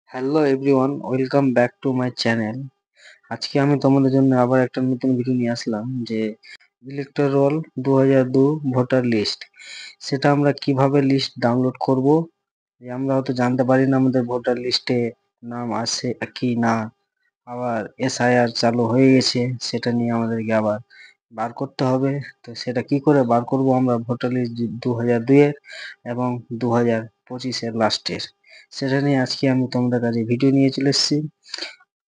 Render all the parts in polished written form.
Hello everyone, welcome back to my channel. আজকে আমি তোমাদের জন্য আবার একটা নতুন ভিডিও নিয়ে আসলাম যে ইলেকটোরাল 2002 ভোটার লিস্ট। সেটা আমরা কিভাবে লিস্ট ডাউনলোড করব, যে আমরা হয়তো জানতে পারি না আমাদের ভোটার লিস্টে নাম আছে কি না, আবার এসআইআর চালু হয়ে গেছে, সেটা নিয়ে আমাদেরকে আবার বার করতে হবে। তো সেটা কি করে বার করব আমরা ভোটার লিস্ট 2002 এর এবং 2025 এর লাস্টের, সেটা নিয়ে আজকে আমি তোমাদের কাছে ভিডিও নিয়ে চলে এসেছি।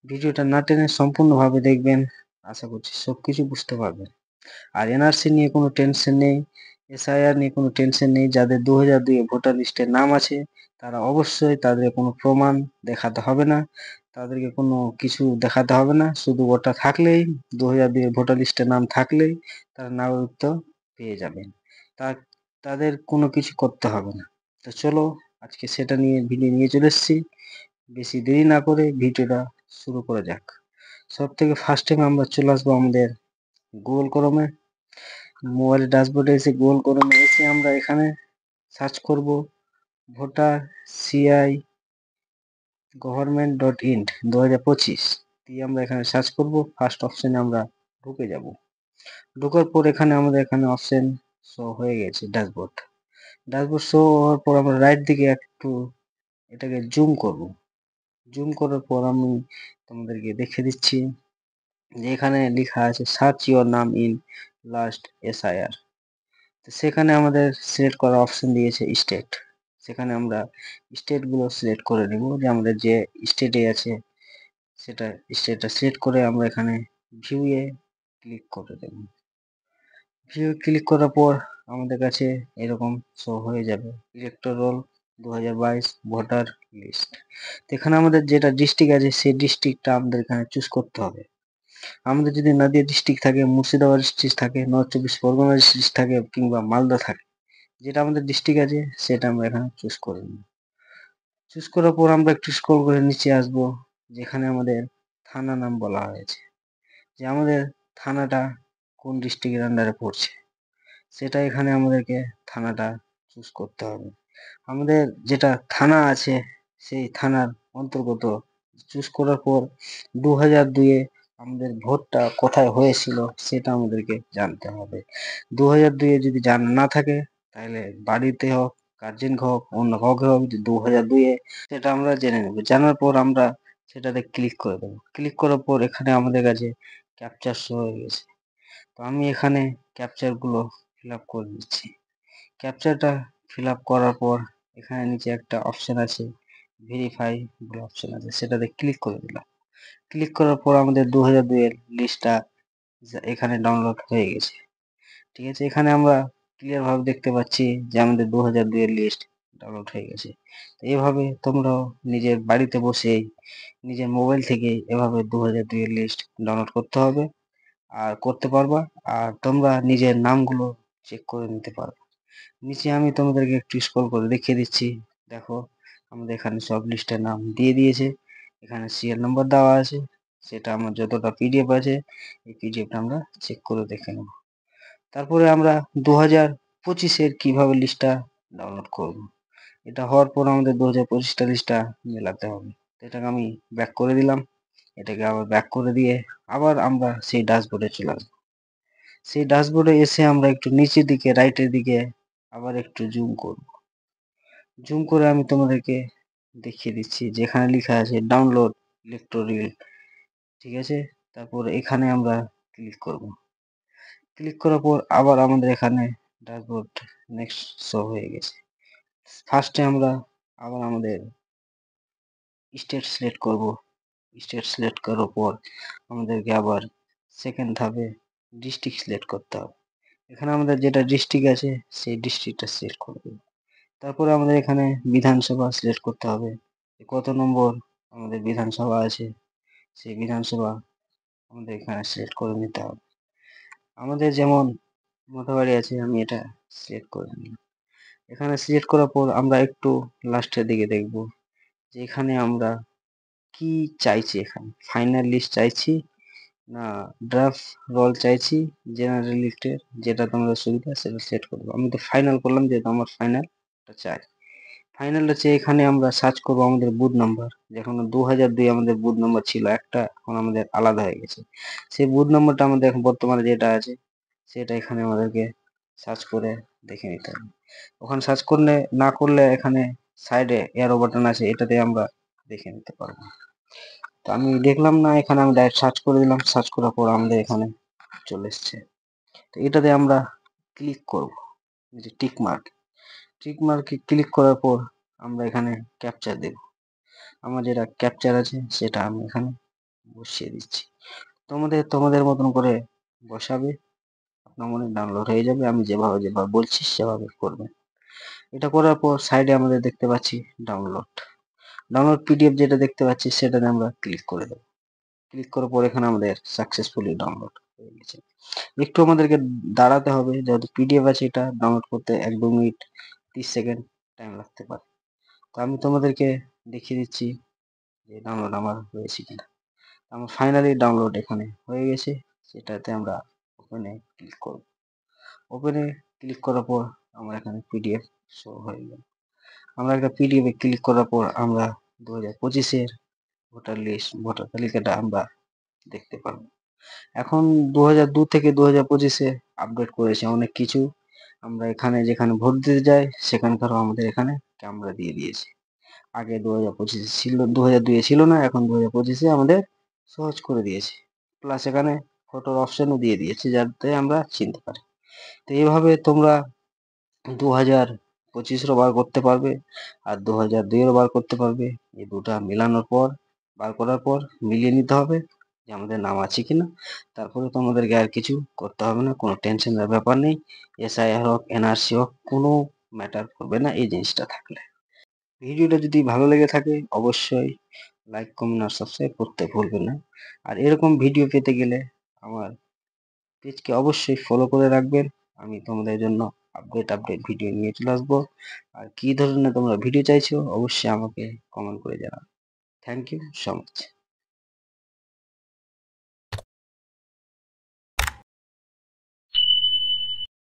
ভিডিওটা না টেনে সম্পূর্ণভাবে দেখবেন, আশা করছি সবকিছু বুঝতে পারবেন। আর এনআরসি নিয়ে কোনো টেনশন নেই, এসআইআর নিয়ে কোনো টেনশন নেই। যাদের 2002 ভোটার লিস্টে নাম আছে তারা অবশ্যই, তাদের কোনো প্রমাণ দেখাতে হবে না, তাদেরকে কোনো কিছু দেখাতে হবে না। শুধু ওটা থাকলেই, 2002 ভোটার লিস্টে নাম থাকলেই তারা নাগরিকত্ব পেয়ে যাবেন। তা তাদের কোনো কিছু করতে হবে না। তো চলো, আজকে সেটা নিয়ে ভিডিও নিয়ে চলে এসেছি। বেশি দেরি না করে ভিডিওটা শুরু করা যাক। সব থেকে ফার্স্ট টাইম আমরা চলে আসবো আমাদের গুগল ক্রোমে। মোবাইলের ড্যাশবোর্ডে এসে গুগল ক্রোমে এসে আমরা এখানে সার্চ করব ভোটার সিআই গভর্নমেন্ট.ইন্ট 2025 দিয়ে আমরা এখানে সার্চ করব। ফার্স্ট অপশনে আমরা ঢুকে যাব। ঢোকার পর এখানে আমাদের এখানে অপশন শো হয়ে গেছে ড্যাশবোর্ড। ড্যাশবোর্ড শো হওয়ার পর আমরা রাইট দিকে একটু এটাকে জুম করব। জুম করার পর আমি তোমাদেরকে দেখে দিচ্ছি যে এখানে লেখা আছে সার্চ ইওর নাম ইন লাস্ট এসআইআর। তো সেখানে আমাদের সিলেক্ট করার অপশন দিয়েছে স্টেট। সেখানে আমরা স্টেট গুলো সিলেক্ট করে নেব, যে আমাদের যে স্টেটে আছে সেটা স্টেটটা সিলেক্ট করে আমরা এখানে ভিউ এ ক্লিক করে দেব। ভিউ ক্লিক করার পর আমাদের কাছে এরকম শো হয়ে যাবে ইলেকটোরাল 2022 ভোটার লিস্ট। এখানে আমাদের যেটা ডিস্ট্রিক্ট আছে সেই ডিস্ট্রিক্টটা আমাদের এখানে চুজ করতে হবে। আমাদের যদি নদিয়া ডিস্ট্রিক্ট থাকে, মুর্শিদাবাদ ডিস্ট্রিক্ট থাকে, নর্থ চব্বিশ পরগনা ডিস্ট্রিক্ট থাকে, কিংবা মালদা থাকে, যেটা আমাদের ডিস্ট্রিক্ট আছে সেটা আমরা এখানে চুজ করে নিই। চুজ করার পর আমরা একটু স্ক্রল করে নিচে আসবো, যেখানে আমাদের থানা নাম বলা হয়েছে, যে আমাদের থানাটা কোন ডিস্ট্রিক্টের আন্ডারে পড়ছে, সেটা এখানে আমাদেরকে থানাটা চুজ করতে হবে। আমাদের যেটা থানা আছে সেই থানার অন্তর্গত চুজ করার পর 2002 আমাদের ভোটটা কোথায় হয়েছিল সেটা আমাদেরকে জানতে হবে। 2002 যদি জানা না থাকে তাহলে বাড়িতে হোক, গার্জেন হোক, অন্য কাউকে হোক, 2002 সেটা আমরা জেনে নেব। জানার পর আমরা সেটাতে ক্লিক করে দেবো। ক্লিক করার পর এখানে আমাদের কাছে ক্যাপচার শো হয়ে গেছে। তো আমি এখানে ক্যাপচার গুলো ফিল আপ করে দিচ্ছি। ক্যাপচারটা ফিল আপ করার পর এখানে নিচে একটা অপশন আছে ভেরিফাই বলে অপশন আছে, সেটাতে ক্লিক করে দিলাম। ক্লিক করার পর আমাদের 2002 এর লিস্টটা এখানে ডাউনলোড হয়ে গেছে। ঠিক আছে, এখানে আমরা ক্লিয়ার ভাবে দেখতে পাচ্ছি যে আমাদের 2002 এর লিস্ট ডাউনলোড হয়ে গেছে। তো এইভাবে তোমরাও নিজের বাড়িতে বসে নিজের মোবাইল থেকে এভাবে 2002 এর লিস্ট ডাউনলোড করতে হবে আর করতে পারবা। আর তোমরা নিজের নামগুলো চেক করে নিতে পারবে। নিচে আমি তোমাদেরকে একটু স্ক্রল করে দেখিয়ে দিচ্ছি। দেখো, আমাদের এখানে সব লিস্টের নাম দিয়ে দিয়েছে। এখানে সিরিয়াল নাম্বার দেওয়া আছে, সেটা আমার যতটা পিডিএফ আছে এই পিডিএফটা আমরা চেক করে দেখে নেব। তারপরে আমরা 2025 কিভাবে লিস্টটা ডাউনলোড করব, এটা হওয়ার পর আমাদের 2025 লিস্টটা মেলাতে হবে। এটাকে আমি ব্যাক করে দিলাম। এটাকে আবার ব্যাক করে দিয়ে আবার আমরা সেই ড্যাশবোর্ডে চলে আসবো। সেই ড্যাশবোর্ডে এসে আমরা একটু নিচের দিকে রাইটের দিকে আবার একটু জুম করব। জুম করে আমি তোমাদেরকে দেখিয়ে দিচ্ছি, যেখানে লেখা আছে ডাউনলোড ইলেকটোরাল। ঠিক আছে, তারপর এখানে আমরা ক্লিক করব। ক্লিক করার পর আবার আমাদের এখানে ড্যাশবোর্ড নেক্সট শো হয়ে গেছে। ফার্স্টে আমরা আবার আমাদের স্টেট সিলেক্ট করব। স্টেট সিলেক্ট করার পর আমাদেরকে আবার সেকেন্ড ধাপে ডিস্ট্রিক্ট সিলেক্ট করতে হবে। এখানে আমাদের যেটা ডিস্ট্রিক্ট আছে সেই ডিস্ট্রিক্টটা সিলেক্ট করব। তারপরে আমাদের এখানে বিধানসভা সিলেক্ট করতে হবে, কত নম্বর আমাদের বিধানসভা আছে সেই বিধানসভা আমাদের এখানে সিলেক্ট করে নিতে হবে। আমাদের যেমন মতবাড়ি আছে, আমি এটা সিলেক্ট করে নিলাম। এখানে সিলেক্ট করার পর আমরা একটু লাস্টের দিকে দেখব যে এখানে আমরা কি চাইছি, এখানে ফাইনাল লিস্ট চাইছি না ড্রাফট রোল চাইছি, জেনারেল লিস্টের যেটা তোমাদের সুবিধা সেটা সিলেক্ট করবো। আমি তো ফাইনাল করলাম, যেহেতু আমার ফাইনালটা চাই। ফাইনাল হচ্ছে এখানে আমরা সার্চ করবো আমাদের বুথ নাম্বার। যখন 2002 আমাদের বুথ নাম্বার ছিল একটা, এখন আমাদের আলাদা হয়ে গেছে। সেই বুথ নাম্বারটা আমাদের এখন বর্তমানে যেটা আছে সেটা এখানে আমাদেরকে সার্চ করে দেখে নিতে হবে। ওখানে সার্চ করলে না করলে এখানে সাইডে এরো বাটন আছে, এটাতে আমরা দেখে নিতে পারবো। তো আমি দেখলাম না, এখানে আমি ডাইরেক্ট সার্চ করে দিলাম। সার্চ করার পর আমাদের এখানে চলে এসছে। তো এটাতে আমরা ক্লিক করব, যে টিক মার্ক। টিক মার্কে ক্লিক করার পর আমরা এখানে ক্যাপচার দেব। আমার যেটা ক্যাপচার আছে সেটা আমি এখানে বসিয়ে দিচ্ছি। তোমাদের মতন করে বসাবে, আপনার মনে ডাউনলোড হয়ে যাবে। আমি যেভাবে যেভাবে বলছি সেভাবে করবেন। এটা করার পর সাইডে আমাদের দেখতে পাচ্ছি ডাউনলোড পিডিএফ, যেটা দেখতে পাচ্ছি সেটাতে আমরা ক্লিক করে দেবো। ক্লিক করার পর এখানে আমাদের সাকসেসফুলি ডাউনলোড হয়ে গেছে। একটু আমাদেরকে দাঁড়াতে হবে, যেহেতু পিডিএফ আছে, এটা ডাউনলোড করতে 1-2 মিনিট 30 সেকেন্ড টাইম লাগতে পারে। তো আমি তোমাদেরকে দেখিয়ে দিচ্ছি যে ডাউনলোড আমার হয়েছে কিনা। আমার ফাইনালি ডাউনলোড এখানে হয়ে গেছে। সেটাতে আমরা ওপেনে ক্লিক করব। ওপেনে ক্লিক করার পর আমার এখানে পিডিএফ শো হয়ে গেল। আমরা একটা পিডিএফ এ ক্লিক করার পর আমরা 2025-এর ভোটার তালিকাটা আমরা দেখতে পারবো। এখন 2002 থেকে 2025-এ আপডেট করেছে অনেক কিছু। আমরা এখানে যেখানে ভোট দিতে যাই সেখানকারও আমাদের এখানে ক্যামেরা দিয়ে দিয়েছে। আগে 2025-এ ছিল, 2002-এ ছিল না, এখন 2025-এ আমাদের সহজ করে দিয়েছে। প্লাস এখানে ফটোর অপশনও দিয়ে দিয়েছে যাতে আমরা চিনতে পারি। তো এইভাবে তোমরা 2025-এরও বার করতে পারবে আর 2002-এরও বার করতে পারবে। এই দুটা মিলানোর পর, বার করার পর মিলিয়ে নিতে হবে যে আমাদের নাম আছে কিনা। তারপরে তোমাদেরকে আর কিছু করতে হবে না, কোনো টেনশনের ব্যাপার নেই। এসআইআর হোক, এনআরসি হোক, কোনো ম্যাটার করবে না এই জিনিসটা থাকলে। ভিডিওটা যদি ভালো লেগে থাকে অবশ্যই লাইক, কমেন্ট আর সাবস্ক্রাইব করতে ভুলবেন না। আর এরকম ভিডিও পেতে গেলে আমার পেজকে অবশ্যই ফলো করে রাখবেন। আমি তোমাদের জন্য আপডেট ভিডিও নিয়ে চলে আসবো। আর কি ধরনের তোমরা ভিডিও চাইছো অবশ্যই আমাকে কমেন্ট করে জানাও। Thank you so much.